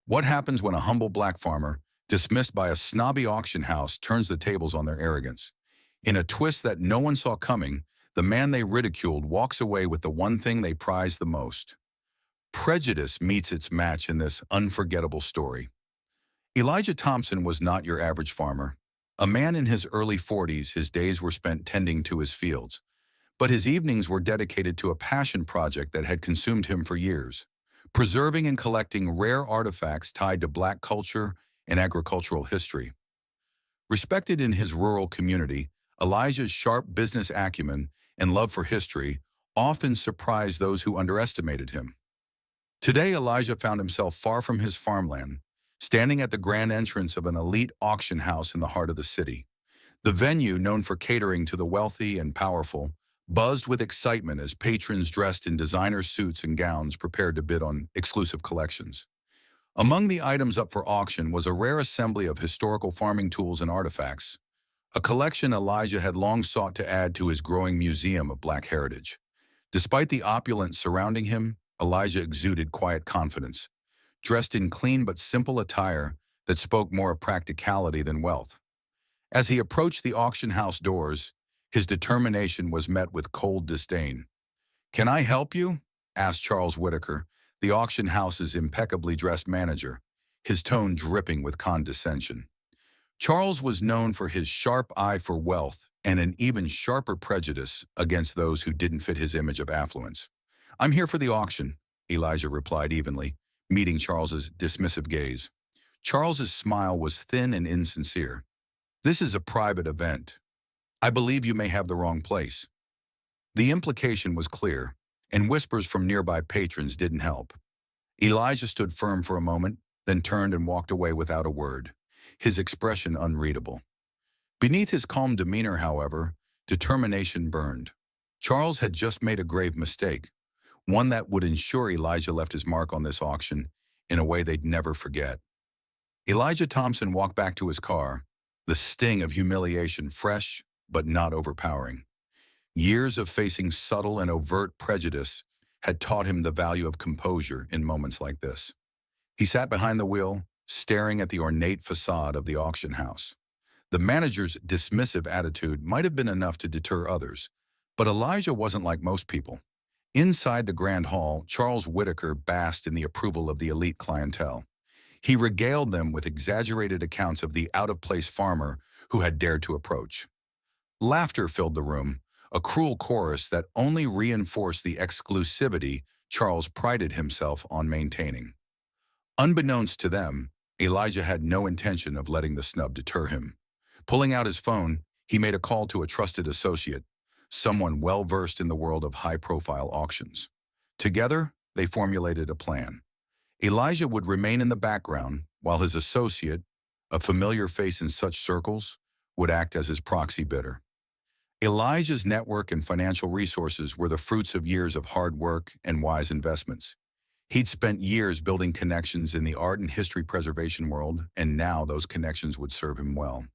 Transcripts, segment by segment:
What happens when a humble black farmer, dismissed by a snobby auction house, turns the tables on their arrogance? In a twist that no one saw coming, the man they ridiculed walks away with the one thing they prize the most. Prejudice meets its match in this unforgettable story. Elijah Thompson was not your average farmer. A man in his early 40s, his days were spent tending to his fields. But his evenings were dedicated to a passion project that had consumed him for years, preserving and collecting rare artifacts tied to black culture and agricultural history. Respected in his rural community, Elijah's sharp business acumen and love for history often surprised those who underestimated him. Today, Elijah found himself far from his farmland, standing at the grand entrance of an elite auction house in the heart of the city. The venue, known for catering to the wealthy and powerful, buzzed with excitement as patrons dressed in designer suits and gowns prepared to bid on exclusive collections. Among the items up for auction was a rare assembly of historical farming tools and artifacts, a collection Elijah had long sought to add to his growing museum of black heritage. Despite the opulence surrounding him, Elijah exuded quiet confidence, dressed in clean but simple attire that spoke more of practicality than wealth. As he approached the auction house doors, his determination was met with cold disdain. "Can I help you?" asked Charles Whitaker, the auction house's impeccably dressed manager, his tone dripping with condescension. Charles was known for his sharp eye for wealth and an even sharper prejudice against those who didn't fit his image of affluence. "I'm here for the auction," Elijah replied evenly, meeting Charles's dismissive gaze. Charles's smile was thin and insincere. "This is a private event. I believe you may have the wrong place." The implication was clear, and whispers from nearby patrons didn't help. Elijah stood firm for a moment, then turned and walked away without a word, his expression unreadable. Beneath his calm demeanor, however, determination burned. Charles had just made a grave mistake, one that would ensure Elijah left his mark on this auction in a way they'd never forget. Elijah Thompson walked back to his car, the sting of humiliation fresh but not overpowering. Years of facing subtle and overt prejudice had taught him the value of composure in moments like this. He sat behind the wheel, staring at the ornate facade of the auction house. The manager's dismissive attitude might have been enough to deter others, but Elijah wasn't like most people. Inside the grand hall, Charles Whitaker basked in the approval of the elite clientele. He regaled them with exaggerated accounts of the out-of-place farmer who had dared to approach. Laughter filled the room, a cruel chorus that only reinforced the exclusivity Charles prided himself on maintaining. Unbeknownst to them, Elijah had no intention of letting the snub deter him. Pulling out his phone, he made a call to a trusted associate, someone well-versed in the world of high-profile auctions. Together, they formulated a plan. Elijah would remain in the background, while his associate, a familiar face in such circles, would act as his proxy bidder. Elijah's network and financial resources were the fruits of years of hard work and wise investments. He'd spent years building connections in the art and history preservation world, and now those connections would serve him well.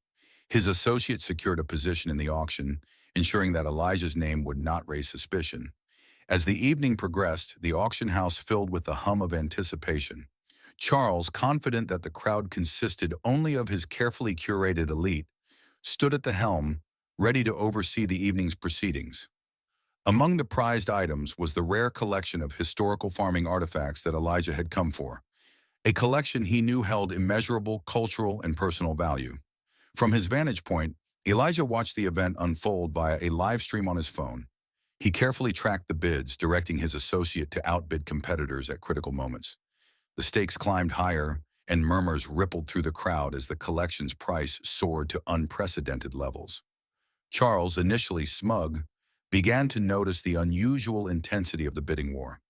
His associate secured a position in the auction, ensuring that Elijah's name would not raise suspicion. As the evening progressed, the auction house filled with the hum of anticipation. Charles, confident that the crowd consisted only of his carefully curated elite, stood at the helm, ready to oversee the evening's proceedings. Among the prized items was the rare collection of historical farming artifacts that Elijah had come for, a collection he knew held immeasurable cultural and personal value. From his vantage point, Elijah watched the event unfold via a live stream on his phone. He carefully tracked the bids, directing his associate to outbid competitors at critical moments. The stakes climbed higher, and murmurs rippled through the crowd as the collection's price soared to unprecedented levels. Charles, initially smug, began to notice the unusual intensity of the bidding war.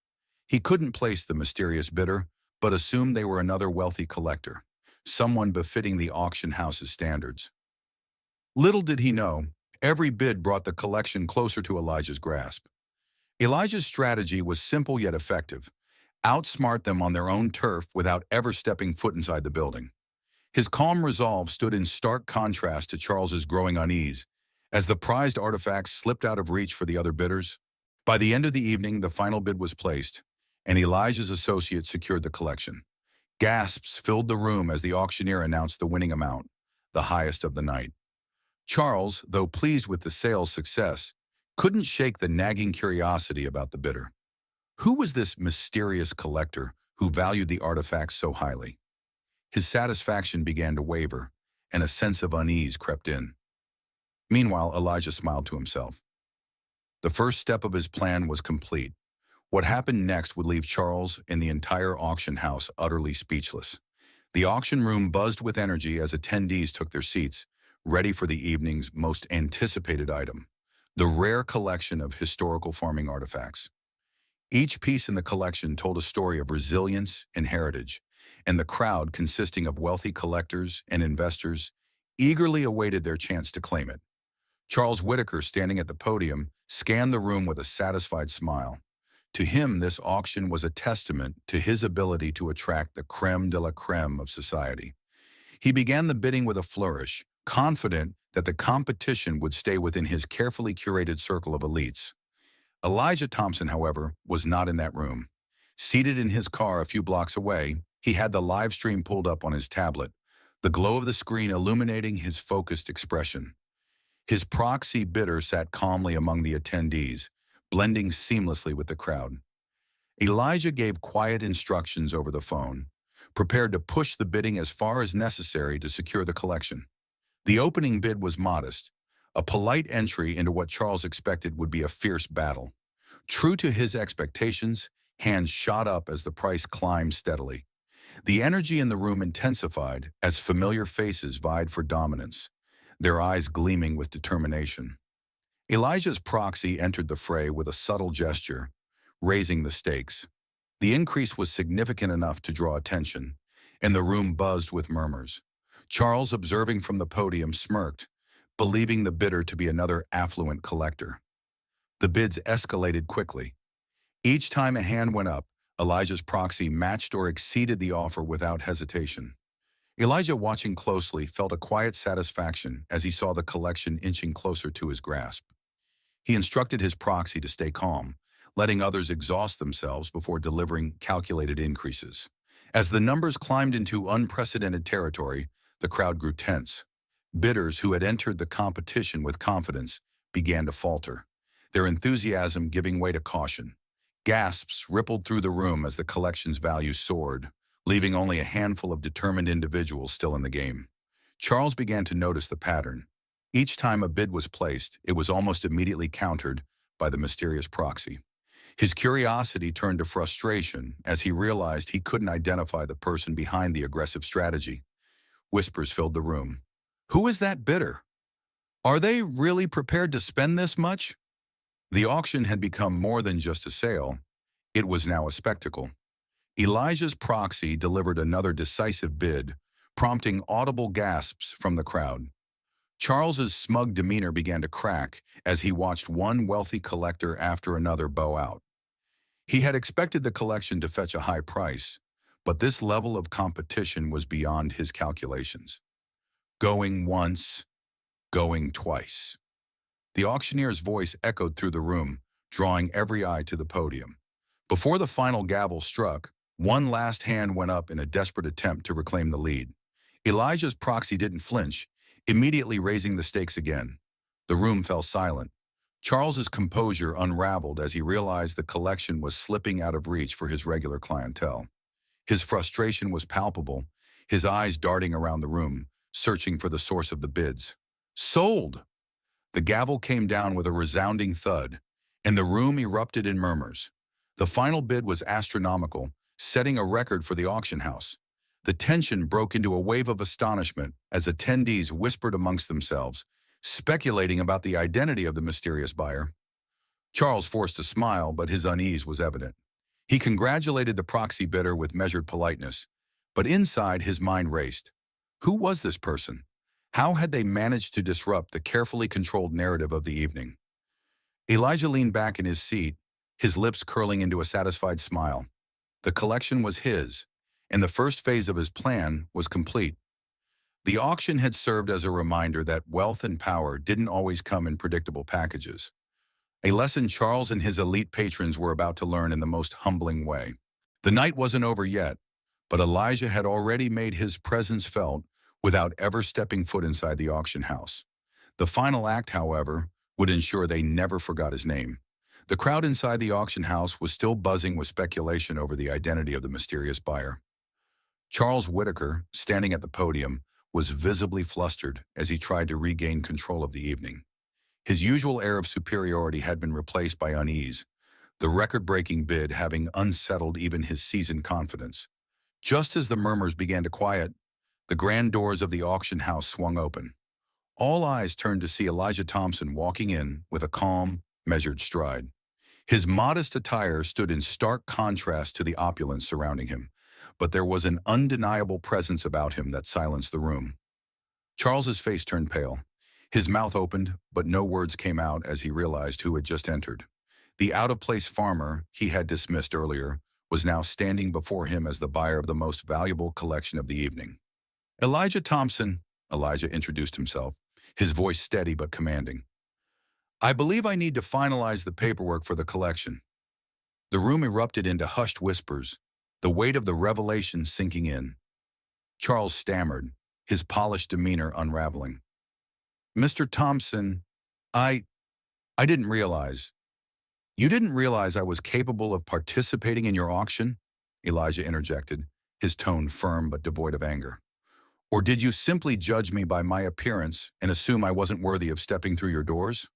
He couldn't place the mysterious bidder, but assumed they were another wealthy collector, someone befitting the auction house's standards. Little did he know, every bid brought the collection closer to Elijah's grasp. Elijah's strategy was simple yet effective: outsmart them on their own turf without ever stepping foot inside the building. His calm resolve stood in stark contrast to Charles's growing unease, as the prized artifacts slipped out of reach for the other bidders. By the end of the evening, the final bid was placed, and Elijah's associate secured the collection. Gasps filled the room as the auctioneer announced the winning amount, the highest of the night. Charles, though pleased with the sale's success, couldn't shake the nagging curiosity about the bidder. Who was this mysterious collector who valued the artifacts so highly? His satisfaction began to waver, and a sense of unease crept in. Meanwhile, Elijah smiled to himself. The first step of his plan was complete. What happened next would leave Charles and the entire auction house utterly speechless. The auction room buzzed with energy as attendees took their seats, ready for the evening's most anticipated item, the rare collection of historical farming artifacts. Each piece in the collection told a story of resilience and heritage, and the crowd, consisting of wealthy collectors and investors, eagerly awaited their chance to claim it. Charles Whitaker, standing at the podium, scanned the room with a satisfied smile. To him, this auction was a testament to his ability to attract the crème de la crème of society. He began the bidding with a flourish, confident that the competition would stay within his carefully curated circle of elites. Elijah Thompson, however, was not in that room. Seated in his car a few blocks away, he had the live stream pulled up on his tablet, the glow of the screen illuminating his focused expression. His proxy bidder sat calmly among the attendees, blending seamlessly with the crowd. Elijah gave quiet instructions over the phone, prepared to push the bidding as far as necessary to secure the collection. The opening bid was modest, a polite entry into what Charles expected would be a fierce battle. True to his expectations, hands shot up as the price climbed steadily. The energy in the room intensified as familiar faces vied for dominance, their eyes gleaming with determination. Elijah's proxy entered the fray with a subtle gesture, raising the stakes. The increase was significant enough to draw attention, and the room buzzed with murmurs. Charles, observing from the podium, smirked, believing the bidder to be another affluent collector. The bids escalated quickly. Each time a hand went up, Elijah's proxy matched or exceeded the offer without hesitation. Elijah, watching closely, felt a quiet satisfaction as he saw the collection inching closer to his grasp. He instructed his proxy to stay calm, letting others exhaust themselves before delivering calculated increases. As the numbers climbed into unprecedented territory, the crowd grew tense. Bidders who had entered the competition with confidence began to falter, their enthusiasm giving way to caution. Gasps rippled through the room as the collection's value soared, leaving only a handful of determined individuals still in the game. Charles began to notice the pattern. Each time a bid was placed, it was almost immediately countered by the mysterious proxy. His curiosity turned to frustration as he realized he couldn't identify the person behind the aggressive strategy. Whispers filled the room. "Who is that bidder? Are they really prepared to spend this much?" The auction had become more than just a sale. It was now a spectacle. Elijah's proxy delivered another decisive bid, prompting audible gasps from the crowd. Charles's smug demeanor began to crack as he watched one wealthy collector after another bow out. He had expected the collection to fetch a high price, but this level of competition was beyond his calculations. Going once, going twice. The auctioneer's voice echoed through the room, drawing every eye to the podium. Before the final gavel struck, one last hand went up in a desperate attempt to reclaim the lead. Elijah's proxy didn't flinch, immediately raising the stakes again. The room fell silent. Charles's composure unraveled as he realized the collection was slipping out of reach for his regular clientele. His frustration was palpable, his eyes darting around the room, searching for the source of the bids. "Sold!" The gavel came down with a resounding thud, and the room erupted in murmurs. The final bid was astronomical, setting a record for the auction house. The tension broke into a wave of astonishment as attendees whispered amongst themselves, speculating about the identity of the mysterious buyer. Charles forced a smile, but his unease was evident. He congratulated the proxy bidder with measured politeness, but inside his mind raced. Who was this person? How had they managed to disrupt the carefully controlled narrative of the evening? Elijah leaned back in his seat, his lips curling into a satisfied smile. The collection was his, and the first phase of his plan was complete. The auction had served as a reminder that wealth and power didn't always come in predictable packages, a lesson Charles and his elite patrons were about to learn in the most humbling way. The night wasn't over yet, But Elijah had already made his presence felt without ever stepping foot inside the auction house. The final act, however, would ensure they never forgot his name. The crowd inside the auction house was still buzzing with speculation over the identity of the mysterious buyer. Charles Whitaker, standing at the podium, was visibly flustered as he tried to regain control of the evening. His usual air of superiority had been replaced by unease, the record-breaking bid having unsettled even his seasoned confidence. Just as the murmurs began to quiet, the grand doors of the auction house swung open. All eyes turned to see Elijah Thompson walking in with a calm, measured stride. His modest attire stood in stark contrast to the opulence surrounding him, but there was an undeniable presence about him that silenced the room. Charles's face turned pale. His mouth opened, but no words came out as he realized who had just entered. The out-of-place farmer he had dismissed earlier was now standing before him as the buyer of the most valuable collection of the evening. "Elijah Thompson," Elijah introduced himself, his voice steady but commanding. "I believe I need to finalize the paperwork for the collection." The room erupted into hushed whispers, the weight of the revelation sinking in. Charles stammered, his polished demeanor unraveling. "Mr. Thompson, I didn't realize." "You didn't realize I was capable of participating in your auction?" Elijah interjected, his tone firm but devoid of anger. "Or did you simply judge me by my appearance and assume I wasn't worthy of stepping through your doors?"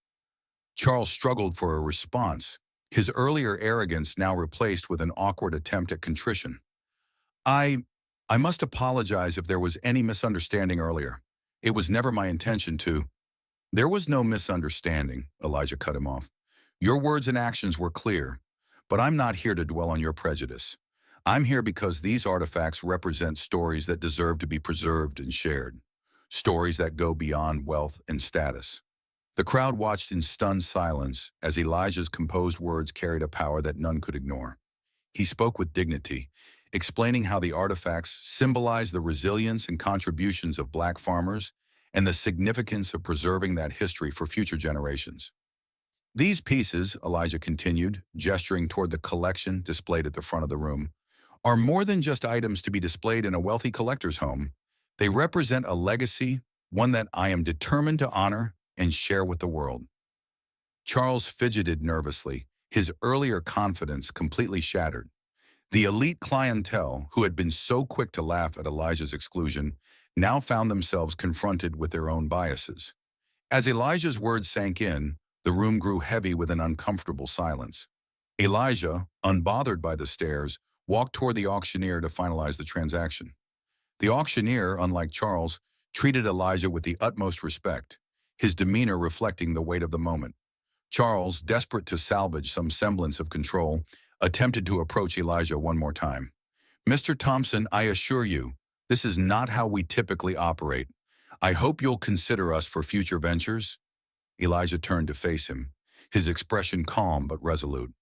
Charles struggled for a response, his earlier arrogance now replaced with an awkward attempt at contrition. I must apologize if there was any misunderstanding earlier. It was never my intention to." "There was no misunderstanding," Elijah cut him off. "Your words and actions were clear, but I'm not here to dwell on your prejudice. I'm here because these artifacts represent stories that deserve to be preserved and shared, stories that go beyond wealth and status." The crowd watched in stunned silence as Elijah's composed words carried a power that none could ignore. He spoke with dignity, explaining how the artifacts symbolize the resilience and contributions of Black farmers and the significance of preserving that history for future generations. "These pieces," Elijah continued, gesturing toward the collection displayed at the front of the room, "are more than just items to be displayed in a wealthy collector's home. They represent a legacy, one that I am determined to honor and share with the world." Charles fidgeted nervously, his earlier confidence completely shattered. The elite clientele, who had been so quick to laugh at Elijah's exclusion, now found themselves confronted with their own biases. As Elijah's words sank in, the room grew heavy with an uncomfortable silence. Elijah, unbothered by the stares, walked toward the auctioneer to finalize the transaction. The auctioneer, unlike Charles, treated Elijah with the utmost respect, his demeanor reflecting the weight of the moment. Charles, desperate to salvage some semblance of control, attempted to approach Elijah one more time. "Mr. Thompson, I assure you, this is not how we typically operate. I hope you'll consider us for future ventures." Elijah turned to face him, his expression calm but resolute.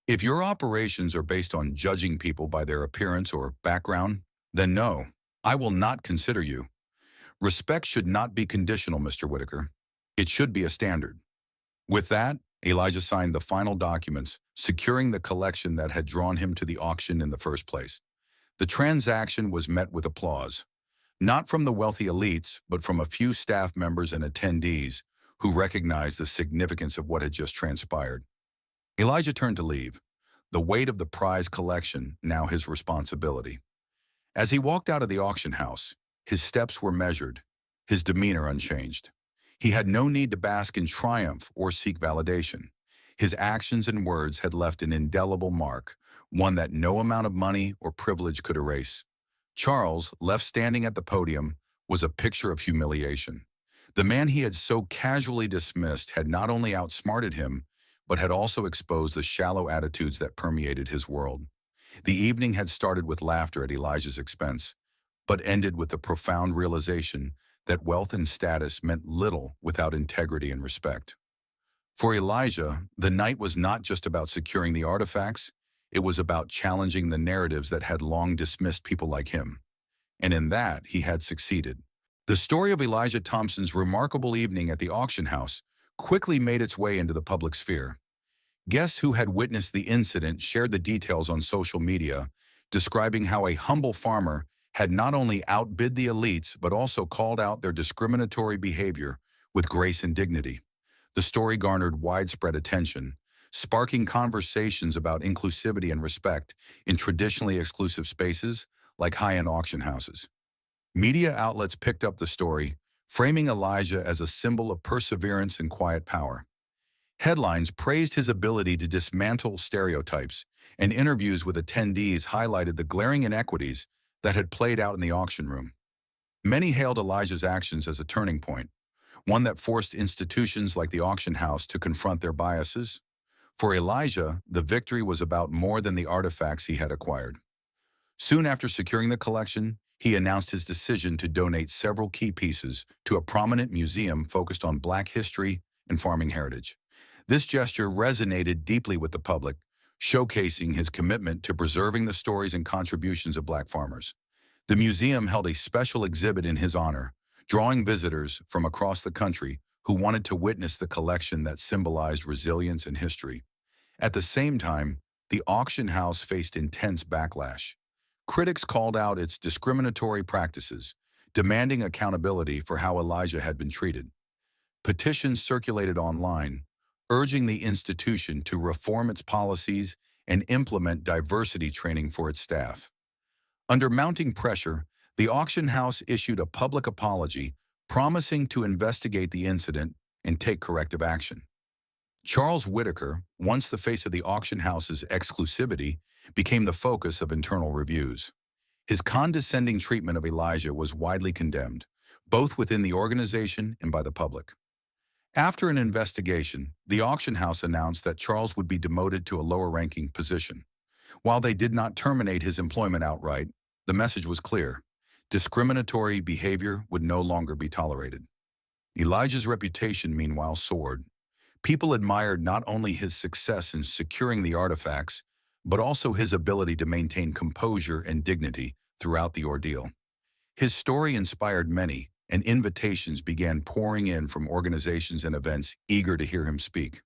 "If your operations are based on judging people by their appearance or background, then no, I will not consider you. Respect should not be conditional, Mr. Whitaker. It should be a standard." With that, Elijah signed the final documents, securing the collection that had drawn him to the auction in the first place. The transaction was met with applause, not from the wealthy elites, but from a few staff members and attendees who recognized the significance of what had just transpired. Elijah turned to leave, the weight of the prize collection now his responsibility. As he walked out of the auction house, his steps were measured, his demeanor unchanged. He had no need to bask in triumph or seek validation. His actions and words had left an indelible mark, one that no amount of money or privilege could erase. Charles, left standing at the podium, was a picture of humiliation. The man he had so casually dismissed had not only outsmarted him, but had also exposed the shallow attitudes that permeated his world. The evening had started with laughter at Elijah's expense, but ended with the profound realization that wealth and status meant little without integrity and respect. For Elijah, the night was not just about securing the artifacts, it was about challenging the narratives that had long dismissed people like him. And in that, he had succeeded. The story of Elijah Thompson's remarkable evening at the auction house quickly made its way into the public sphere. Guests who had witnessed the incident shared the details on social media, describing how a humble farmer had not only outbid the elites but also called out their discriminatory behavior with grace and dignity. The story garnered widespread attention, sparking conversations about inclusivity and respect in traditionally exclusive spaces like high-end auction houses. Media outlets picked up the story, framing Elijah as a symbol of perseverance and quiet power. Headlines praised his ability to dismantle stereotypes, and interviews with attendees highlighted the glaring inequities that had played out in the auction room. Many hailed Elijah's actions as a turning point, one that forced institutions like the auction house to confront their biases. For Elijah, the victory was about more than the artifacts he had acquired. Soon after securing the collection, he announced his decision to donate several key pieces to a prominent museum focused on Black history and farming heritage. This gesture resonated deeply with the public, showcasing his commitment to preserving the stories and contributions of Black farmers. The museum held a special exhibit in his honor, drawing visitors from across the country who wanted to witness the collection that symbolized resilience and history. At the same time, the auction house faced intense backlash. Critics called out its discriminatory practices, demanding accountability for how Elijah had been treated. Petitions circulated online, urging the institution to reform its policies and implement diversity training for its staff. Under mounting pressure, the auction house issued a public apology, promising to investigate the incident and take corrective action. Charles Whitaker, once the face of the auction house's exclusivity, became the focus of internal reviews. His condescending treatment of Elijah was widely condemned, both within the organization and by the public. After an investigation, the auction house announced that Charles would be demoted to a lower-ranking position. While they did not terminate his employment outright, the message was clear: discriminatory behavior would no longer be tolerated. Elijah's reputation, meanwhile, soared. People admired not only his success in securing the artifacts, but also his ability to maintain composure and dignity throughout the ordeal. His story inspired many, and invitations began pouring in from organizations and events eager to hear him speak.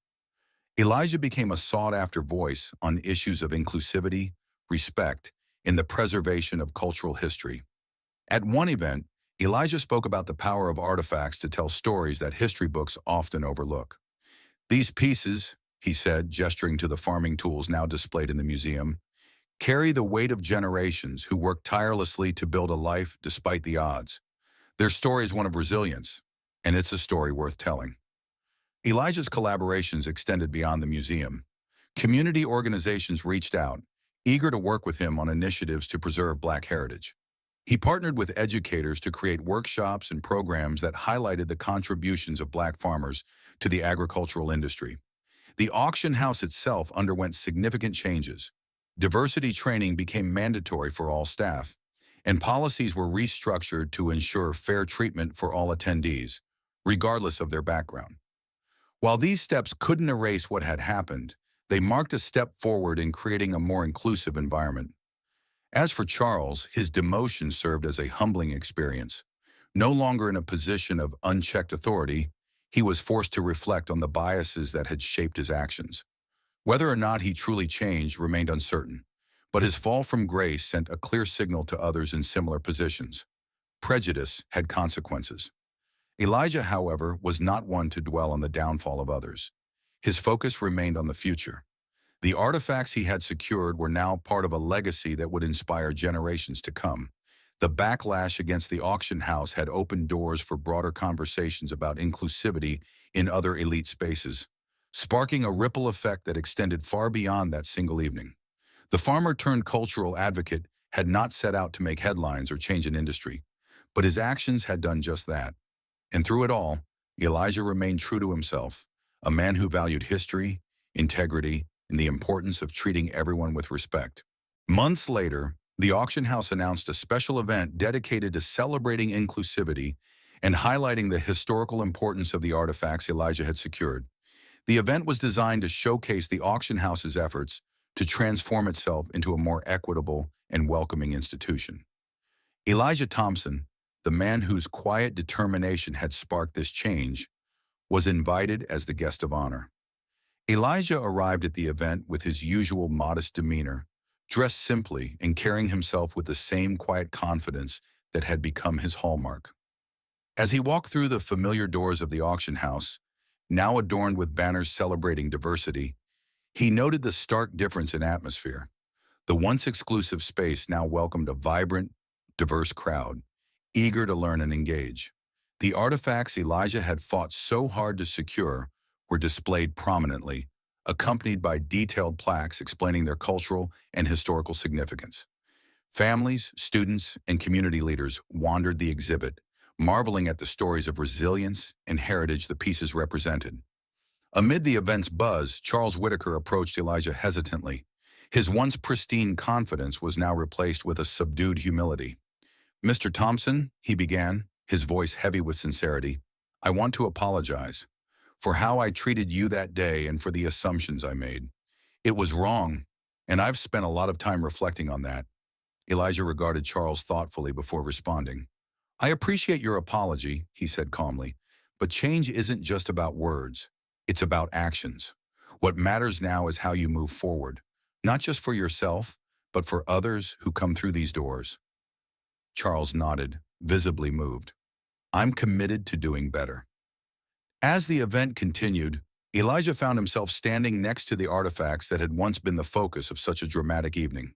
Elijah became a sought-after voice on issues of inclusivity, respect, and the preservation of cultural history. At one event, Elijah spoke about the power of artifacts to tell stories that history books often overlook. "These pieces," he said, gesturing to the farming tools now displayed in the museum, "carry the weight of generations who worked tirelessly to build a life despite the odds. Their story is one of resilience, and it's a story worth telling." Elijah's collaborations extended beyond the museum. Community organizations reached out, eager to work with him on initiatives to preserve Black heritage. He partnered with educators to create workshops and programs that highlighted the contributions of Black farmers to the agricultural industry. The auction house itself underwent significant changes. Diversity training became mandatory for all staff, and policies were restructured to ensure fair treatment for all attendees, regardless of their background. While these steps couldn't erase what had happened, they marked a step forward in creating a more inclusive environment. As for Charles, his demotion served as a humbling experience. No longer in a position of unchecked authority, he was forced to reflect on the biases that had shaped his actions. Whether or not he truly changed remained uncertain, but his fall from grace sent a clear signal to others in similar positions. Prejudice had consequences. Elijah, however, was not one to dwell on the downfall of others. His focus remained on the future. The artifacts he had secured were now part of a legacy that would inspire generations to come. The backlash against the auction house had opened doors for broader conversations about inclusivity in other elite spaces, sparking a ripple effect that extended far beyond that single evening. The farmer-turned-cultural advocate had not set out to make headlines or change an industry, but his actions had done just that. And through it all, Elijah remained true to himself, a man who valued history, integrity, and the importance of treating everyone with respect. Months later, the auction house announced a special event dedicated to celebrating inclusivity and highlighting the historical importance of the artifacts Elijah had secured. The event was designed to showcase the auction house's efforts to transform itself into a more equitable and welcoming institution. Elijah Thompson, the man whose quiet determination had sparked this change, was invited as the guest of honor. Elijah arrived at the event with his usual modest demeanor, dressed simply and carrying himself with the same quiet confidence that had become his hallmark. As he walked through the familiar doors of the auction house, now adorned with banners celebrating diversity, he noted the stark difference in atmosphere. The once exclusive space now welcomed a vibrant, diverse crowd, eager to learn and engage. The artifacts Elijah had fought so hard to secure were displayed prominently, accompanied by detailed plaques explaining their cultural and historical significance. Families, students, and community leaders wandered the exhibit, marveling at the stories of resilience and heritage the pieces represented. Amid the event's buzz, Charles Whitaker approached Elijah hesitantly. His once pristine confidence was now replaced with a subdued humility. "Mr. Thompson," he began, his voice heavy with sincerity, "I want to apologize for how I treated you that day and for the assumptions I made. It was wrong, and I've spent a lot of time reflecting on that." Elijah regarded Charles thoughtfully before responding. "I appreciate your apology," he said calmly, "but change isn't just about words. It's about actions. What matters now is how you move forward, not just for yourself, but for others who come through these doors." Charles nodded, visibly moved. "I'm committed to doing better." As the event continued, Elijah found himself standing next to the artifacts that had once been the focus of such a dramatic evening.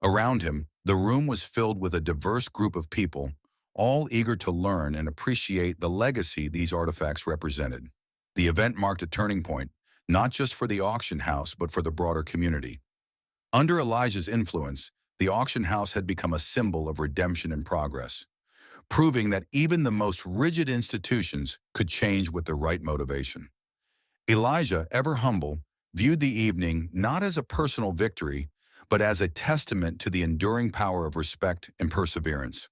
Around him, the room was filled with a diverse group of people, all eager to learn and appreciate the legacy these artifacts represented. The event marked a turning point, not just for the auction house, but for the broader community. Under Elijah's influence, the auction house had become a symbol of redemption and progress, proving that even the most rigid institutions could change with the right motivation. Elijah, ever humble, viewed the evening not as a personal victory, but as a testament to the enduring power of respect and perseverance.